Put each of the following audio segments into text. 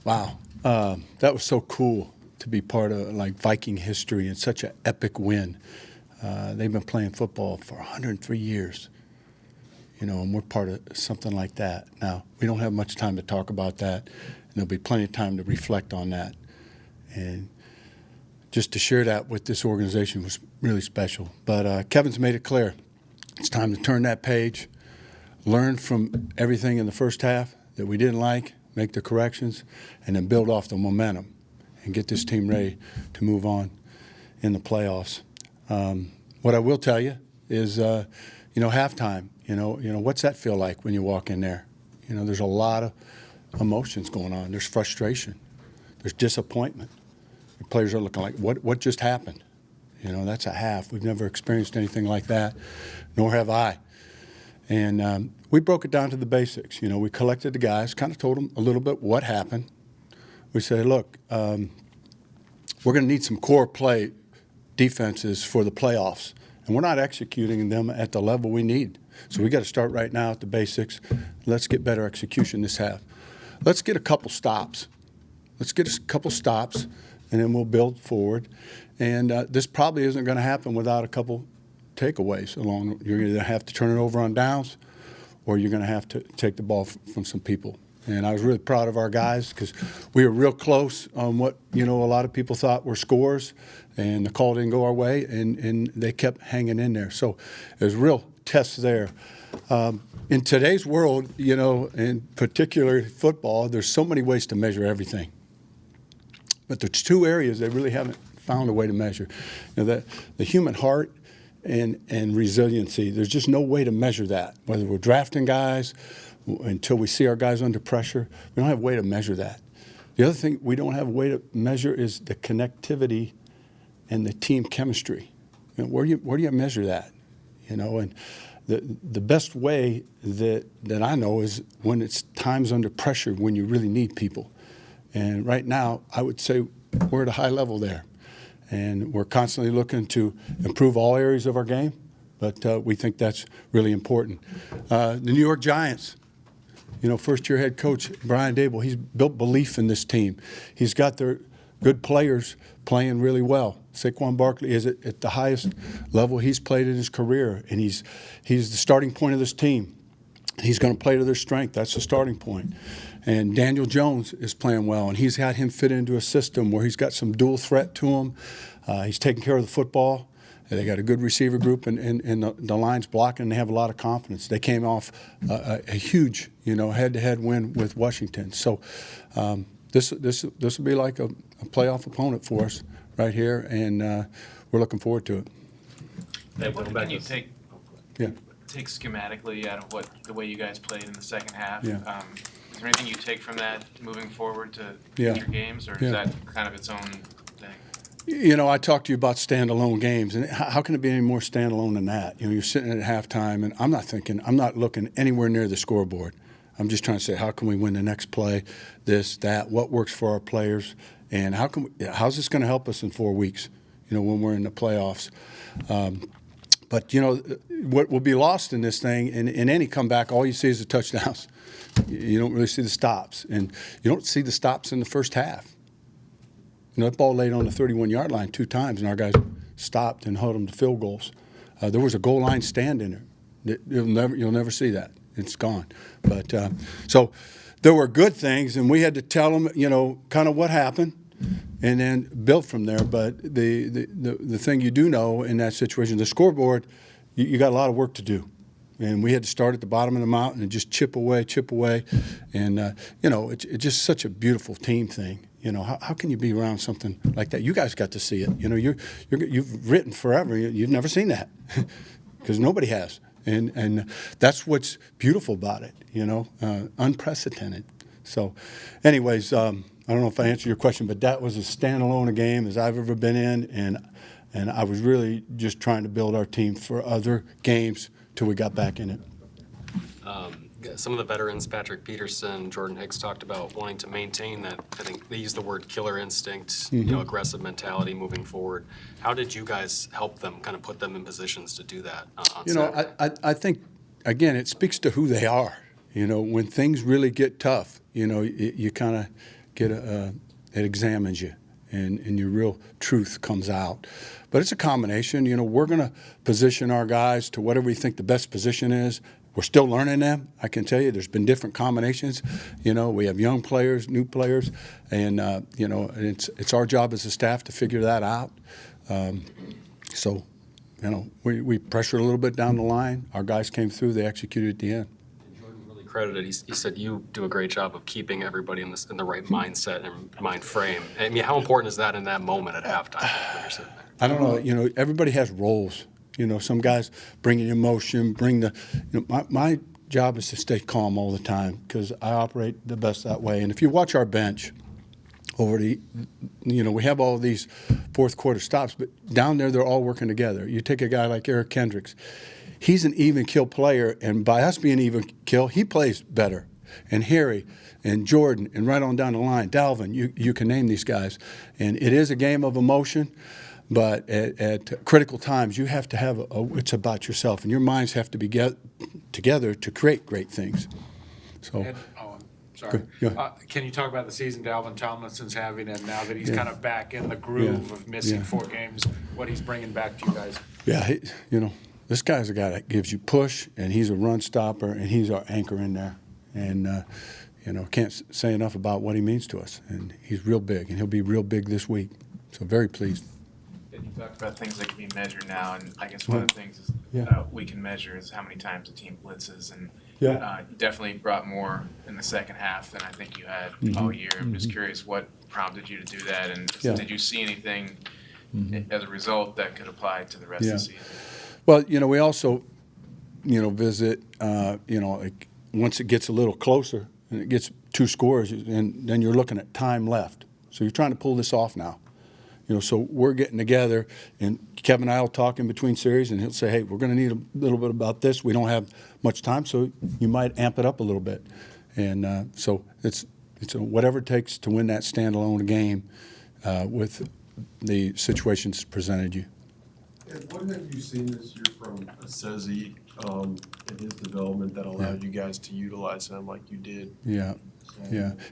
Wow, that was so cool to be part of like Viking history and such an epic win. They've been playing football for 103 years, and we're part of something like that. Now, we don't have much time to talk about that, and there'll be plenty of time to reflect on that. And just to share that with this organization was really special. But Kevin's made it clear. It's time to turn that page, learn from everything in the first half that we didn't like, make the corrections, and then build off the momentum and get this team ready to move on in the playoffs. What I will tell you is, halftime, what's that feel like when you walk in there? There's a lot of emotions going on. There's frustration. There's disappointment. The players are looking like, what just happened? That's a half. We've never experienced anything like that, nor have I. And we broke it down to the basics. We collected the guys, kind of told them a little bit what happened. We said, look, we're going to need some core play defenses for the playoffs, and we're not executing them at the level we need. So we got to start right now at the basics. Let's get better execution this half. Let's get a couple stops. And then we'll build forward. And this probably isn't going to happen without a couple takeaways along. You're going to have to turn it over on downs, or you're going to have to take the ball from some people. And I was really proud of our guys because we were real close on what, a lot of people thought were scores, and the call didn't go our way, and they kept hanging in there. So there's real tests there. In today's world, in particular football, there's so many ways to measure everything. But there's two areas they really haven't found a way to measure. The human heart and resiliency. There's just no way to measure that. Whether we're drafting guys, until we see our guys under pressure, we don't have a way to measure that. The other thing we don't have a way to measure is the connectivity and the team chemistry. Where do you measure that? And the best way that I know is when it's times under pressure, when you really need people. And right now, I would say we're at a high level there. And we're constantly looking to improve all areas of our game, but we think that's really important. The New York Giants, first-year head coach Brian Dable, he's built belief in this team. He's got their good players playing really well. Saquon Barkley is at the highest level he's played in his career, and he's the starting point of this team. He's going to play to their strength. That's the starting point. And Daniel Jones is playing well, and he's had him fit into a system where he's got some dual threat to him. He's taking care of the football. They got a good receiver group, and the line's blocking, and they have a lot of confidence. They came off a huge, head-to-head win with Washington. So this will be like a playoff opponent for us right here, and we're looking forward to it. What can you take schematically out of the way you guys played in the second half? Yeah. Is there anything you take from that moving forward to Yeah. future games, or is that kind of its own thing? I talked to you about standalone games, and how can it be any more standalone than that? You're sitting at halftime, and I'm not looking anywhere near the scoreboard. I'm just trying to say, how can we win the next play, this, that, what works for our players, and how's this going to help us in 4 weeks, when we're in the playoffs? But, what will be lost in this thing, in any comeback, all you see is the touchdowns. You don't really see the stops, and you don't see the stops in the first half. That ball laid on the 31-yard line 2 times, and our guys stopped and held them to field goals. There was a goal line stand in there. You'll never see that. It's gone. But so there were good things, and we had to tell them, kind of what happened, and then build from there. But the thing you do know in that situation, the scoreboard, you got a lot of work to do. And we had to start at the bottom of the mountain and just chip away. And, it's just such a beautiful team thing. How can you be around something like that? You guys got to see it. You've written forever. You've never seen that because nobody has. And that's what's beautiful about it, unprecedented. So anyways, I don't know if I answered your question, but that was as standalone a game as I've ever been in. And I was really just trying to build our team for other games till we got back in it. Some of the veterans, Patrick Peterson, Jordan Hicks, talked about wanting to maintain that. I think they used the word killer instinct, aggressive mentality moving forward. How did you guys help them, kind of put them in positions to do that on Saturday? I think, again, it speaks to who they are. When things really get tough, you kind of it examines you, and your real truth comes out. But it's a combination. We're going to position our guys to whatever we think the best position is. We're still learning them. I can tell you there's been different combinations. We have young players, new players, and, it's our job as a staff to figure that out. We pressured a little bit down the line. Our guys came through. They executed at the end. Jordan really credited. He said you do a great job of keeping everybody in the right mindset and mind frame. I mean, how important is that in that moment at halftime when you're sitting there? I don't know. Everybody has roles. Some guys bring in emotion, my job is to stay calm all the time because I operate the best that way. And if you watch our bench we have all these fourth quarter stops, but down there they're all working together. You take a guy like Eric Kendricks. He's an even kill player, and by us being even kill, he plays better. And Harry and Jordan and right on down the line, Dalvin, you can name these guys. And it is a game of emotion. But at critical times, you have to have it's about yourself, and your minds have to be together to create great things. So, I'm sorry. Can you talk about the season Dalvin Tomlinson's having, and now that he's kind of back in the groove of missing 4 games, what he's bringing back to you guys? Yeah, this guy's a guy that gives you push, and he's a run stopper, and he's our anchor in there. And can't say enough about what he means to us. And he's real big, and he'll be real big this week. So very pleased. And you talked about things that can be measured now, and I guess one of the things is we can measure is how many times the team blitzes, and you definitely brought more in the second half than I think you had all year. I'm just curious what prompted you to do that, and did you see anything as a result that could apply to the rest of the season? Well, we also, visit, like once it gets a little closer and it gets 2 scores, and then you're looking at time left. So you're trying to pull this off now. So we're getting together, and Kevin and I will talk in between series, and he'll say, hey, we're going to need a little bit about this. We don't have much time, so you might amp it up a little bit. And so it's whatever it takes to win that standalone game with the situations presented you. And what have you seen this year from Sezzi and his development that allowed you guys to utilize him like you did? Yeah.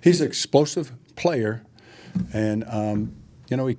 He's an explosive player, and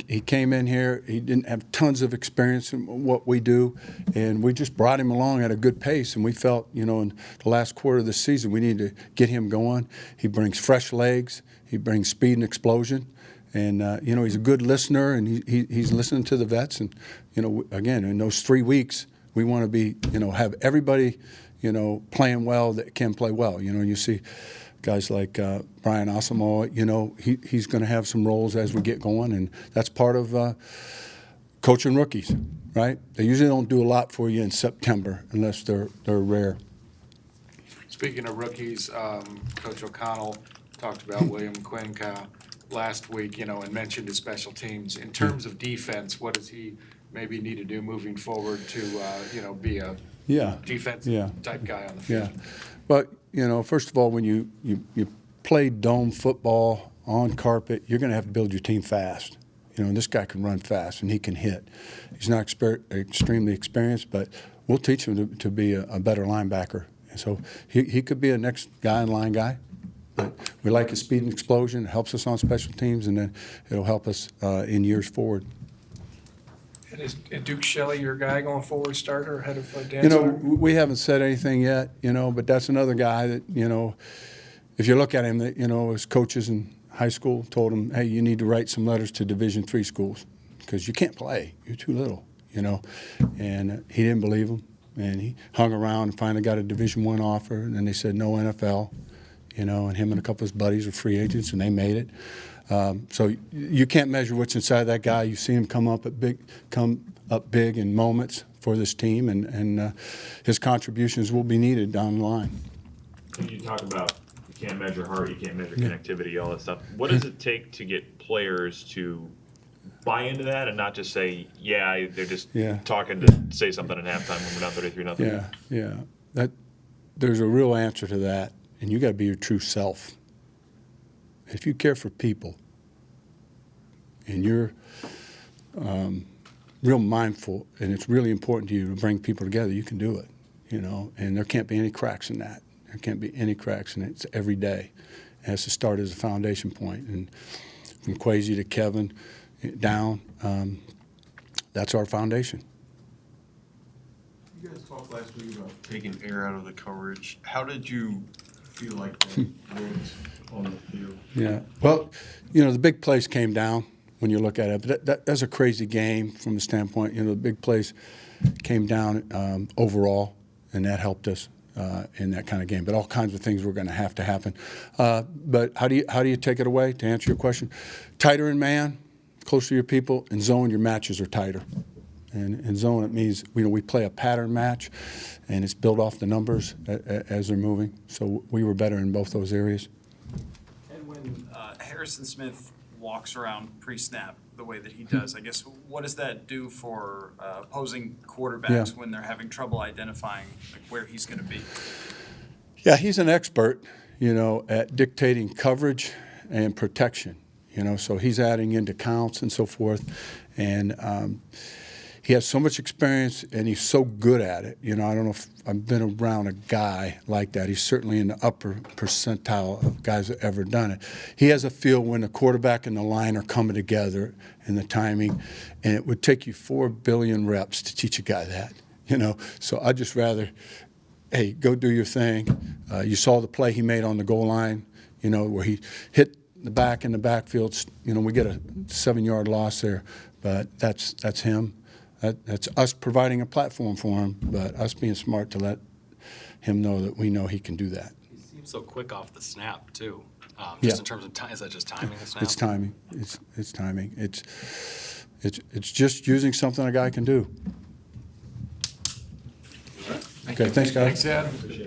he came in here. He didn't have tons of experience in what we do, and we just brought him along at a good pace. And we felt, in the last quarter of the season, we need to get him going. He brings fresh legs. He brings speed and explosion. And, he's a good listener, and he's listening to the vets. And, again, in those 3 weeks, we want to be, have everybody, playing well that can play well. You see guys like Brian Asamoah, he's going to have some roles as we get going, and that's part of coaching rookies, right? They usually don't do a lot for you in September unless they're rare. Speaking of rookies, Coach O'Connell talked about William Quinca last week, and mentioned his special teams. In terms of defense, what does he maybe need to do moving forward to, be a defensive type guy on the field? Yeah. But, first of all, when you play dome football on carpet, you're going to have to build your team fast. And this guy can run fast, and he can hit. He's not extremely experienced, but we'll teach him to be a better linebacker. And so he could be a next guy in line guy. But we like his speed and explosion. It helps us on special teams, and then it'll help us in years forward. And is Duke Shelley your guy going forward, starter ahead of Dan? We haven't said anything yet, but that's another guy that, if you look at him, that, his coaches in high school told him, hey, you need to write some letters to Division III schools because you can't play. You're too little, And he didn't believe them, and he hung around and finally got a Division I offer, and then they said no NFL, and him and a couple of his buddies were free agents, and they made it. So you can't measure what's inside that guy. You've seen him come up big in moments for this team, and his contributions will be needed down the line. When you talk about you can't measure heart, you can't measure connectivity, all that stuff, what does it take to get players to buy into that and not just say, they're just talking to say something at halftime when we're down 33-0? Yeah. There's a real answer to that, and you got to be your true self. If you care for people and you're real mindful and it's really important to you to bring people together, you can do it, and there can't be any cracks in that. There can't be any cracks in it. It's every day. has to start as a foundation point. And from Kwesi to Kevin down, that's our foundation. You guys talked last week about taking air out of the coverage. How did you feel like that worked on the field? Yeah. Well, the big plays came down when you look at it. But that's a crazy game from the standpoint. The big plays came down overall, and that helped us in that kind of game. But all kinds of things were going to have to happen. But how do you take it away? To answer your question, tighter in man, closer to your people. In zone, your matches are tighter. And in zone, it means we play a pattern match, and it's built off the numbers as they're moving. So we were better in both those areas. And when Harrison Smith walks around pre-snap the way that he does, I guess, what does that do for opposing quarterbacks when they're having trouble identifying where he's going to be? Yeah, he's an expert, at dictating coverage and protection, so he's adding into counts and so forth. And he has so much experience, and he's so good at it. I don't know if I've been around a guy like that. He's certainly in the upper percentile of guys that ever done it. He has a feel when the quarterback and the line are coming together and the timing, and it would take you 4 billion reps to teach a guy that, So I'd just rather, hey, go do your thing. You saw the play he made on the goal line, where he hit the back in the backfield. We get a 7-yard loss there, but that's him. That's us providing a platform for him, but us being smart to let him know that we know he can do that. He seems so quick off the snap, too. Yeah. Just in terms of time, is that just timing the snap? It's timing. It's timing. It's just using something a guy can do. Okay, thanks, guys. Thanks, Ed.